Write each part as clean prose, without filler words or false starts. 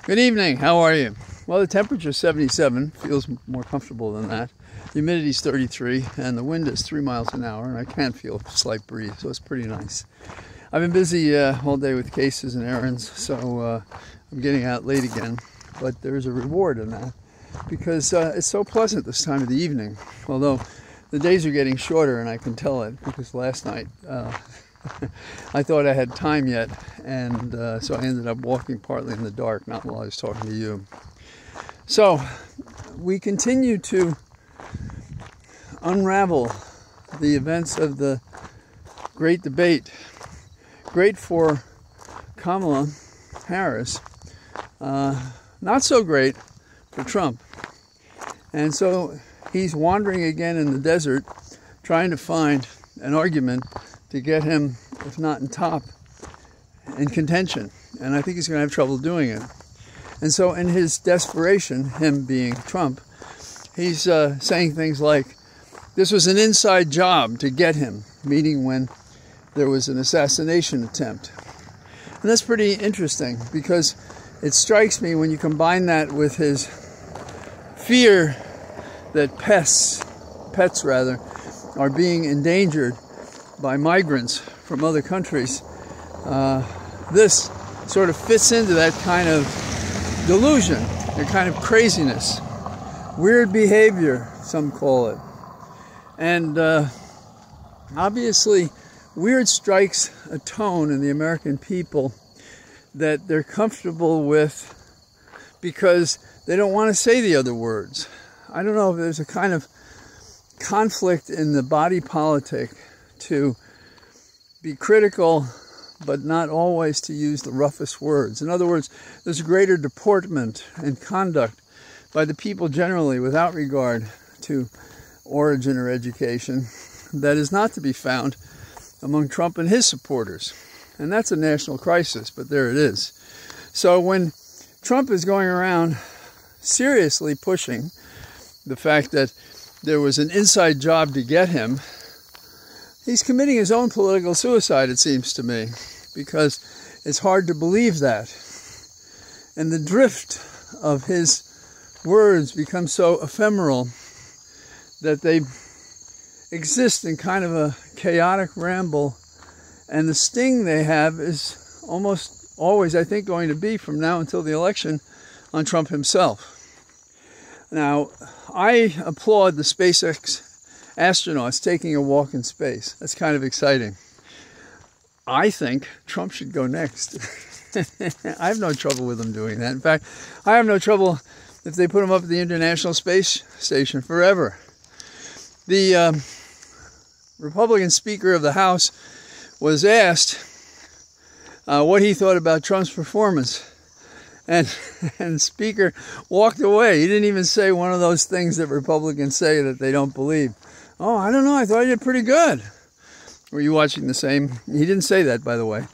Good evening, how are you? Well, the temperature's 77, feels more comfortable than that. The humidity's 33, and the wind is 3 miles an hour, and I can feel a slight breeze, so it's pretty nice. I've been busy all day with cases and errands, so I'm getting out late again, but there's a reward in that, because it's so pleasant this time of the evening, although the days are getting shorter, and I can tell it, because last night I thought I had time yet, and so I ended up walking partly in the dark, not while I was talking to you. So we continue to unravel the events of the great debate. Great for Kamala Harris, not so great for Trump. And so he's wandering again in the desert, trying to find an argument to get him, if not in top, in contention. And I think he's going to have trouble doing it. And so in his desperation, him being Trump, he's saying things like, this was an inside job to get him, meaning when there was an assassination attempt. And that's pretty interesting, because it strikes me when you combine that with his fear that pets are being endangered by migrants from other countries. This sort of fits into that kind of delusion, that kind of craziness. Weird behavior, some call it. And obviously, weird strikes a tone in the American people that they're comfortable with because they don't want to say the other words. I don't know if there's a kind of conflict in the body politic to be critical, but not always to use the roughest words. In other words, there's a greater deportment and conduct by the people generally without regard to origin or education that is not to be found among Trump and his supporters. And that's a national crisis, but there it is. So when Trump is going around seriously pushing the fact that there was an inside job to get him, he's committing his own political suicide, it seems to me, because it's hard to believe that. And the drift of his words becomes so ephemeral that they exist in kind of a chaotic ramble, and the sting they have is almost always, I think, going to be from now until the election on Trump himself. Now, I applaud the SpaceX astronauts taking a walk in space. That's kind of exciting. I think Trump should go next. I have no trouble with him doing that. In fact, I have no trouble if they put him up at the International Space Station forever. The Republican Speaker of the House was asked what he thought about Trump's performance. And the Speaker walked away. He didn't even say one of those things that Republicans say that they don't believe. Oh, I don't know. I thought he did pretty good. Were you watching the same? He didn't say that, by the way.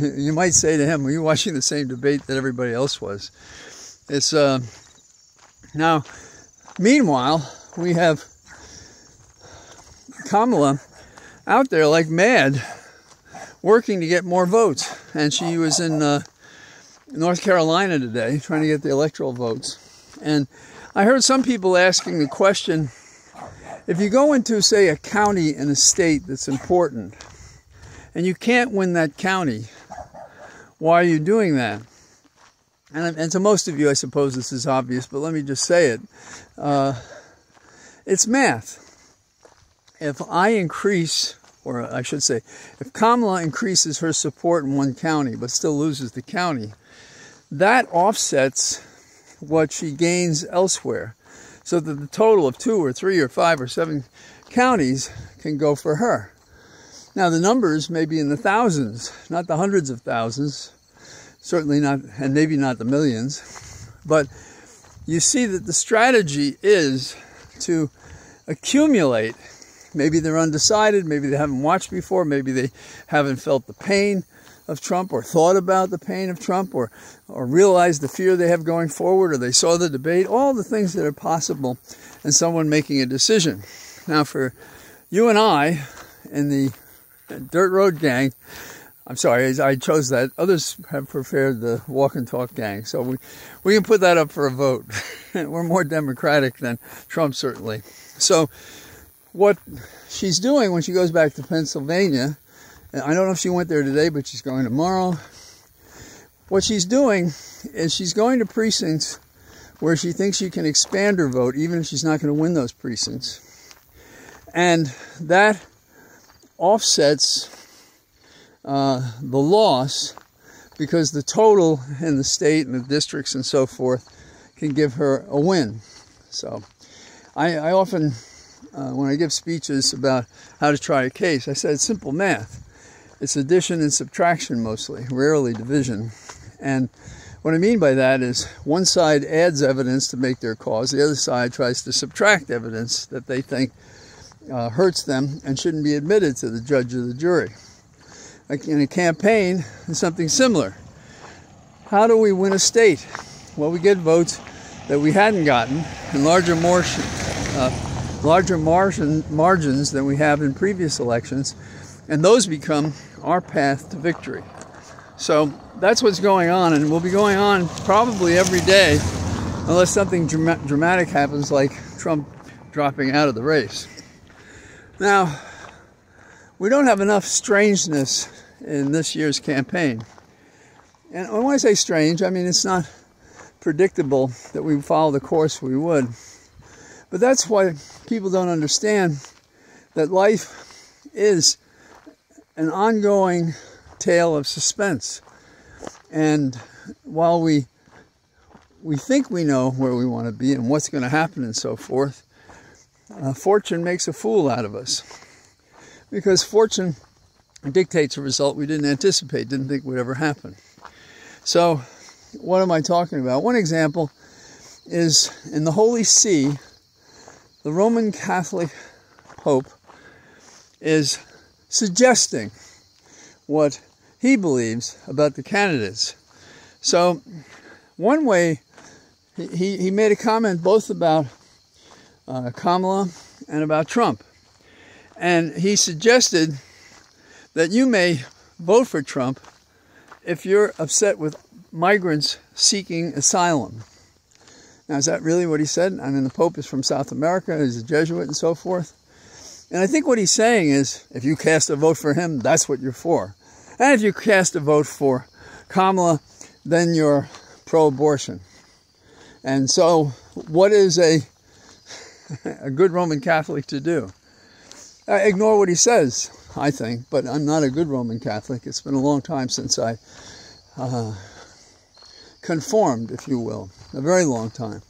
You might say to him, were you watching the same debate that everybody else was? It's now, meanwhile, we have Kamala out there like mad, working to get more votes. And she was in North Carolina today, trying to get the electoral votes. And I heard some people asking the question, if you go into, say, a county in a state that's important, and you can't win that county, why are you doing that? And to most of you, I suppose this is obvious, but let me just say it. It's math. If I increase, or I should say, if Kamala increases her support in one county, but still loses the county, that offsets what she gains elsewhere, so that the total of 2 or 3 or 5 or 7 counties can go for her. Now, the numbers may be in the thousands, not the hundreds of thousands, certainly not, and maybe not the millions, but you see that the strategy is to accumulate. Maybe they're undecided, maybe they haven't watched before, maybe they haven't felt the pain of Trump or thought about the pain of Trump or realized the fear they have going forward, or they saw the debate, all the things that are possible in someone making a decision. Now, for you and I in the Dirt Road Gang, I'm sorry, I chose that. Others have preferred the walk and talk gang. So we can put that up for a vote. We're more Democratic than Trump, certainly. So what she's doing when she goes back to Pennsylvania, and I don't know if she went there today, but she's going tomorrow. What she's doing is she's going to precincts where she thinks she can expand her vote, even if she's not going to win those precincts. And that offsets the loss, because the total in the state and the districts and so forth can give her a win. So I often, when I give speeches about how to try a case, I say it's simple math. It's addition and subtraction mostly, rarely division. And what I mean by that is one side adds evidence to make their cause, the other side tries to subtract evidence that they think hurts them and shouldn't be admitted to the judge or the jury. Like in a campaign, it's something similar. How do we win a state? Well, we get votes that we hadn't gotten in larger margins than we have in previous elections, and those become our path to victory. So that's what's going on, and will be going on probably every day unless something dramatic happens, like Trump dropping out of the race. Now, we don't have enough strangeness in this year's campaign. And when I say strange, I mean it's not predictable that we follow the course we would. But that's why people don't understand that life is an ongoing tale of suspense. And while we think we know where we want to be and what's going to happen and so forth, fortune makes a fool out of us. Because fortune dictates a result we didn't anticipate, didn't think would ever happen. So, what am I talking about? One example is in the Holy See, the Roman Catholic Pope is suggesting what he believes about the candidates. So, one way, he made a comment both about Kamala and about Trump. And he suggested that you may vote for Trump if you're upset with migrants seeking asylum. Now, is that really what he said? I mean, the Pope is from South America, he's a Jesuit and so forth. And I think what he's saying is, if you cast a vote for him, that's what you're for. And if you cast a vote for Kamala, then you're pro-abortion. And so, what is a good Roman Catholic to do? Ignore what he says, I think, but I'm not a good Roman Catholic. It's been a long time since I conformed, if you will, a very long time.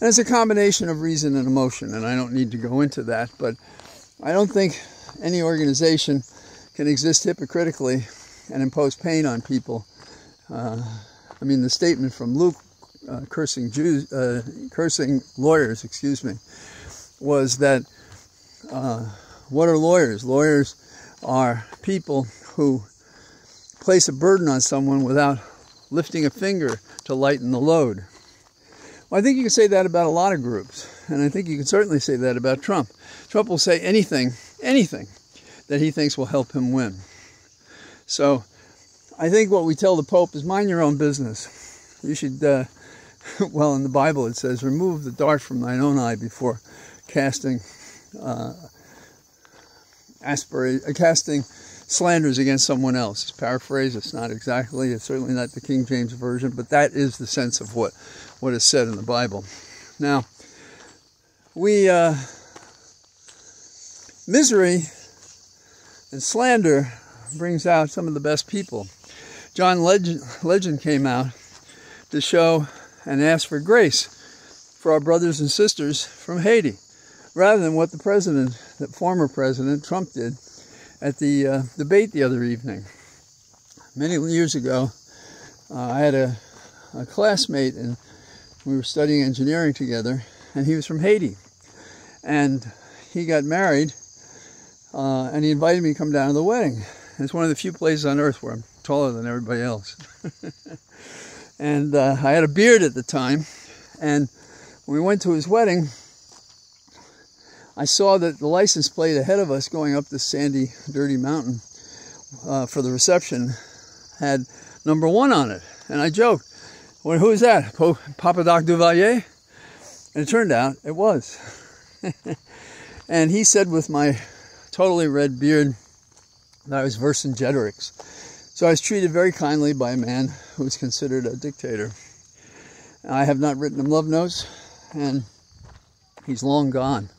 And it's a combination of reason and emotion, and I don't need to go into that, but I don't think any organization can exist hypocritically and impose pain on people. I mean, the statement from Luke cursing lawyers, was that what are lawyers? Lawyers are people who place a burden on someone without lifting a finger to lighten the load. Well, I think you can say that about a lot of groups, and I think you can certainly say that about Trump. Trump will say anything that he thinks will help him win. So I think what we tell the Pope is mind your own business. You should, well, in the Bible it says, remove the dart from thine own eye before casting slanders against someone else. It's paraphrased, it's not exactly, it's certainly not the King James Version, but that is the sense of what is said in the Bible. Now, misery and slander brings out some of the best people. John Legend came out to show and ask for grace for our brothers and sisters from Haiti, rather than what the former president, Trump, did at the debate the other evening. Many years ago, I had a classmate, and we were studying engineering together, and he was from Haiti. And he got married, and he invited me to come down to the wedding. And it's one of the few places on earth where I'm taller than everybody else. And I had a beard at the time, and when we went to his wedding, I saw that the license plate ahead of us going up this sandy, dirty mountain for the reception had #1 on it. And I joked, well, who is that? Papa Doc Duvalier? And it turned out it was. And he said with my totally red beard that I was Vercingetorix. So I was treated very kindly by a man who was considered a dictator. I have not written him love notes, and he's long gone.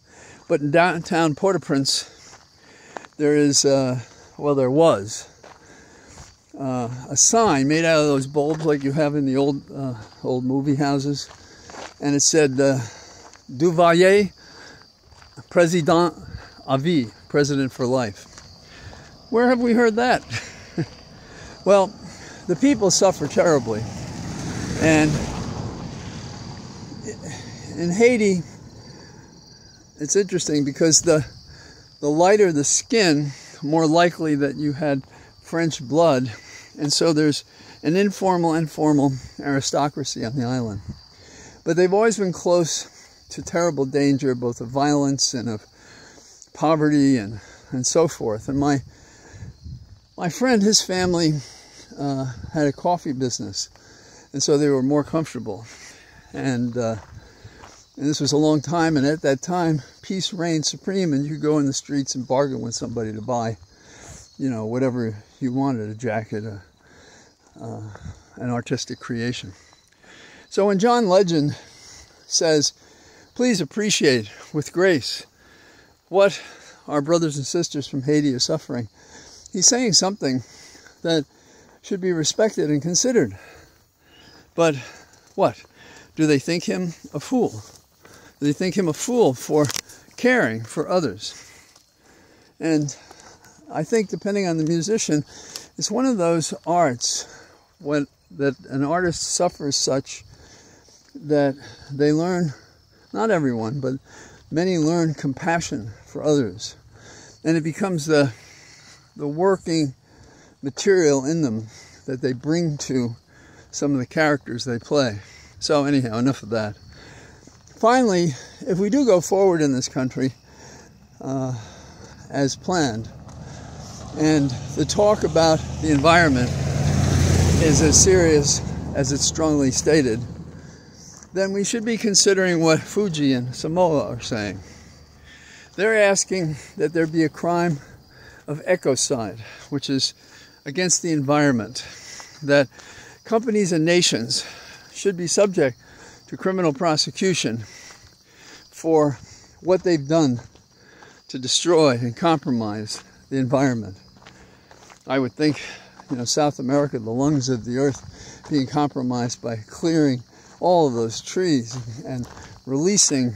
But in downtown Port-au-Prince, there is, there was a sign made out of those bulbs like you have in the old movie houses, and it said Duvalier, Président à vie, President for life. Where have we heard that? Well, the people suffer terribly, and in Haiti, it's interesting because the lighter the skin, more likely that you had French blood, and so there's an informal and formal aristocracy on the island. But they've always been close to terrible danger, both of violence and of poverty and so forth. And my friend, his family had a coffee business, and so they were more comfortable. And this was a long time, and at that time, peace reigned supreme, and you could go in the streets and bargain with somebody to buy, you know, whatever you wanted, a jacket, an artistic creation. So when John Legend says, please appreciate with grace what our brothers and sisters from Haiti are suffering, he's saying something that should be respected and considered. But what? Do they think him a fool? Do they think him a fool for caring for others? And I think, depending on the musician, it's one of those arts that an artist suffers such that they learn, not everyone, but many learn compassion for others. And it becomes the working material in them that they bring to some of the characters they play. So anyhow, enough of that. Finally, if we do go forward in this country as planned, and the talk about the environment is as serious as it's strongly stated, then we should be considering what Fuji and Samoa are saying. They're asking that there be a crime of ecocide, which is against the environment, that companies and nations should be subject to criminal prosecution for what they've done to destroy and compromise the environment. I would think, you know, South America, the lungs of the earth, being compromised by clearing all of those trees and releasing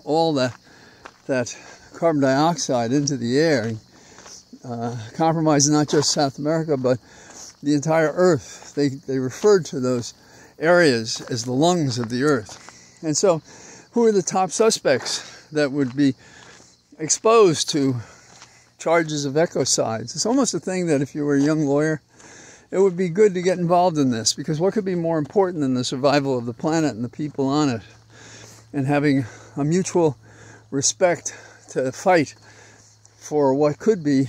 all that carbon dioxide into the air, compromising not just South America, but the entire earth. They referred to those areas as the lungs of the earth. And so, who are the top suspects that would be exposed to charges of ecocides? It's almost a thing that if you were a young lawyer, it would be good to get involved in this, because what could be more important than the survival of the planet and the people on it, and having a mutual respect to fight for what could be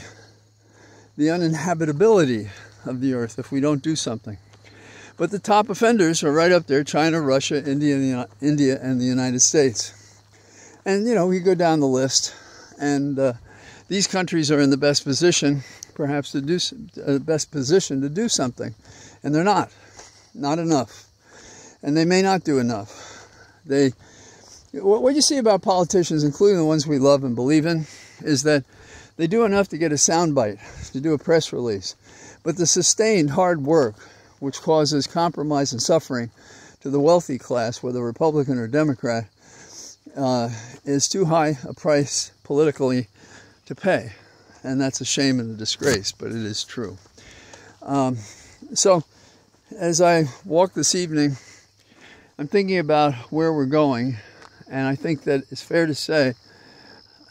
the uninhabitability of the earth if we don't do something. But the top offenders are right up there: China, Russia, India, and the United States. And, you know, we go down the list, and these countries are in the best position, perhaps to do something, and they're not enough, and they may not do enough. What you see about politicians, including the ones we love and believe in, is that they do enough to get a soundbite, to do a press release, but the sustained hard work, which causes compromise and suffering to the wealthy class, whether Republican or Democrat, is too high a price politically to pay. And that's a shame and a disgrace, but it is true. So, as I walk this evening, I'm thinking about where we're going, and I think that it's fair to say,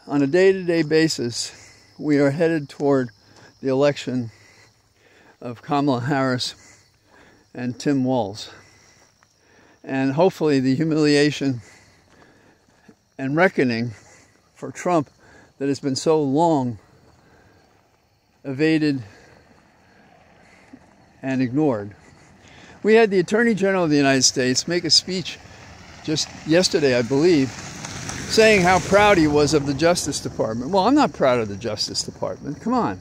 on a day-to-day basis, we are headed toward the election of Kamala Harris and Tim Walz. And hopefully the humiliation and reckoning for Trump that has been so long evaded and ignored. We had the Attorney General of the United States make a speech just yesterday, I believe, saying how proud he was of the Justice Department. Well, I'm not proud of the Justice Department. Come on.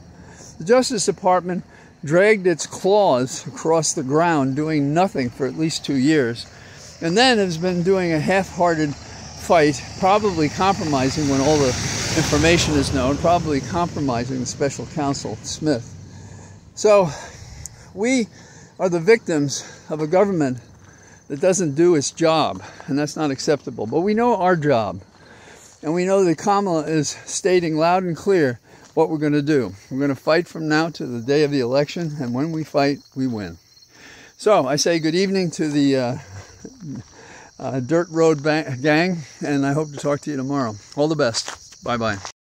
The Justice Department dragged its claws across the ground doing nothing for at least 2 years, and then has been doing a half-hearted fight, probably compromising when all the information is known, probably compromising the special counsel, Smith. So we are the victims of a government that doesn't do its job, and that's not acceptable. But we know our job, and we know that Kamala is stating loud and clear what we're going to do. We're going to fight from now to the day of the election, and when we fight, we win. So I say good evening to the Dirt Road gang, and I hope to talk to you tomorrow. All the best. Bye-bye.